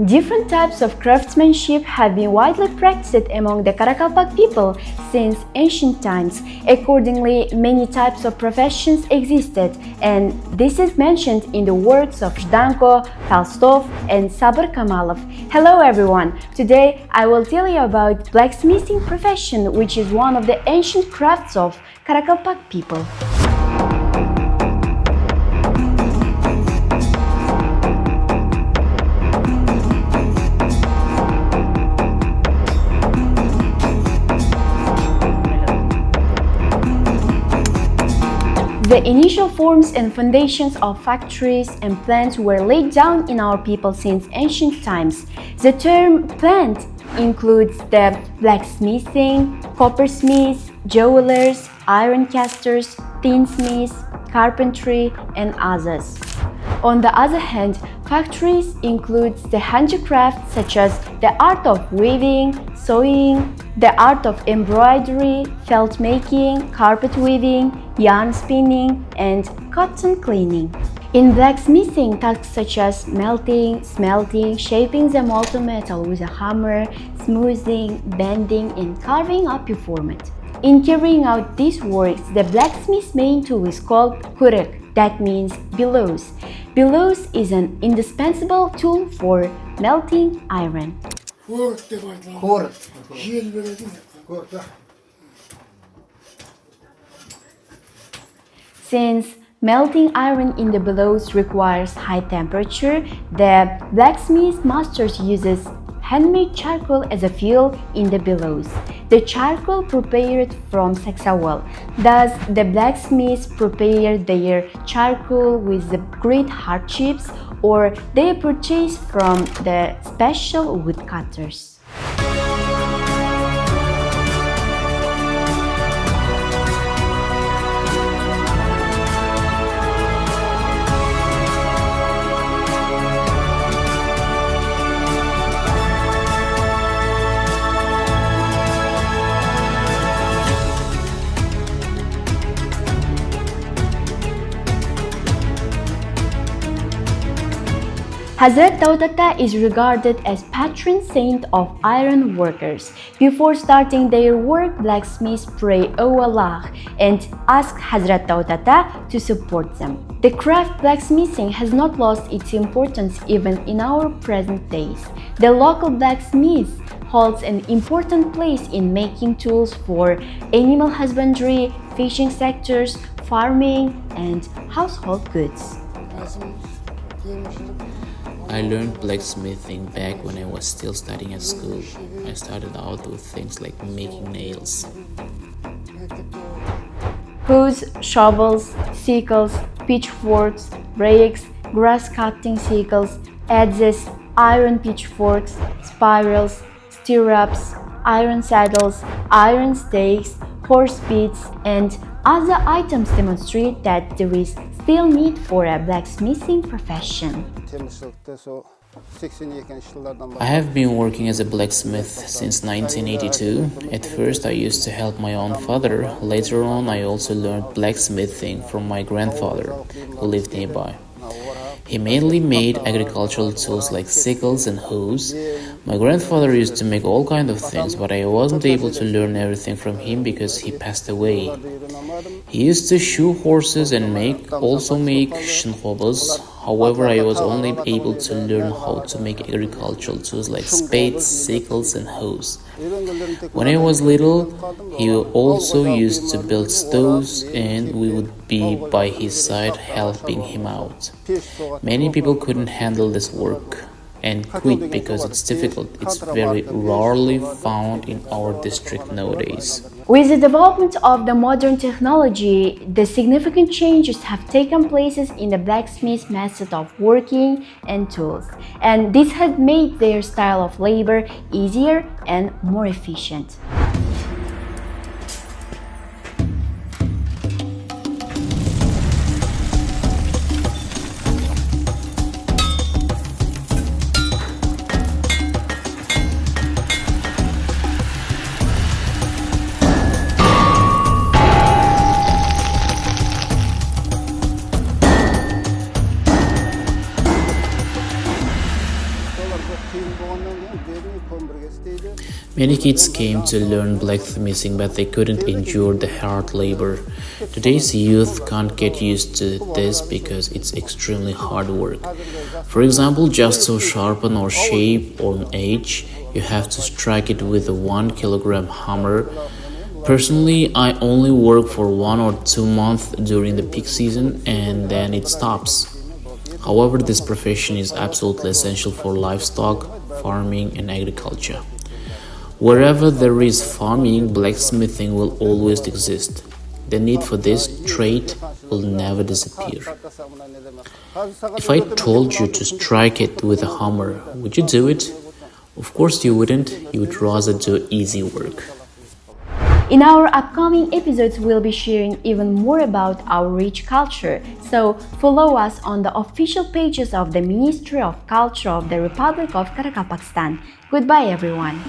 Different types of craftsmanship have been widely practiced among the Karakalpak people since ancient times. Accordingly, many types of professions existed, and this is mentioned in the works of Zhdanko, Falstov, and Sabr Kamalov. Hello everyone! Today I will tell you about blacksmithing profession, which is one of the ancient crafts of Karakalpak people. The initial forms and foundations of factories and plants were laid down in our people since ancient times. The term plant includes the blacksmithing, coppersmiths, jewelers, iron casters, tinsmiths, carpentry, and others. On the other hand, factories includes the handicrafts such as the art of weaving, sewing, the art of embroidery, felt making, carpet weaving, yarn spinning, and cotton cleaning. In blacksmithing, tasks such as melting, smelting, shaping the molten metal with a hammer, smoothing, bending, and carving up a format. In carrying out these works, the blacksmith's main tool is called kurek, that means bellows. Bellows is an indispensable tool for melting iron. Since melting iron in the bellows requires high temperature, the blacksmith master uses handmade charcoal as a fuel in the bellows. The charcoal prepared from saxawal. Thus, the blacksmiths prepare their charcoal with the great hardships, or they purchase from the special woodcutters. Hazrat Daudata is regarded as patron saint of iron workers. Before starting their work, blacksmiths pray, "O Allah," and ask Hazrat Daudata to support them. The craft blacksmithing has not lost its importance even in our present days. The local blacksmith holds an important place in making tools for animal husbandry, fishing sectors, farming, and household goods. I learned blacksmithing back when I was still studying at school. I started out with things like making nails. Hoes, shovels, sickles, pitchforks, rakes, grass-cutting sickles, adzes, iron pitchforks, spirals, stirrups, iron saddles, iron stakes, horse bits, and other items demonstrate that there is still need for a blacksmithing profession. I have been working as a blacksmith since 1982. At first I used to help my own father. Later on I also learned blacksmithing from my grandfather, who lived nearby. He mainly made agricultural tools like sickles and hoes. My grandfather used to make all kinds of things, but I wasn't able to learn everything from him because he passed away. He used to shoe horses and also make shinkhobas. However, I was only able to learn how to make agricultural tools like spades, sickles, and hoes. When I was little, he also used to build stoves, and we would be by his side helping him out. Many people couldn't handle this work and quit because it's difficult. It's very rarely found in our district nowadays. With the development of the modern technology, the significant changes have taken place in the blacksmith method of working and tools, and this has made their style of labor easier and more efficient. Many kids came to learn blacksmithing, but they couldn't endure the hard labor. Today's youth can't get used to this because it's extremely hard work. For example, just to sharpen or shape or an edge, you have to strike it with a 1 kilogram hammer. Personally, I only work for 1 or 2 months during the peak season and then it stops. However, this profession is absolutely essential for livestock, farming, and agriculture. Wherever there is farming, blacksmithing will always exist. The need for this trade will never disappear. If I told you to strike it with a hammer, would you do it? Of course you wouldn't, you would rather do easy work. In our upcoming episodes, we'll be sharing even more about our rich culture. So follow us on the official pages of the Ministry of Culture of the Republic of Karakalpakstan. Goodbye, everyone.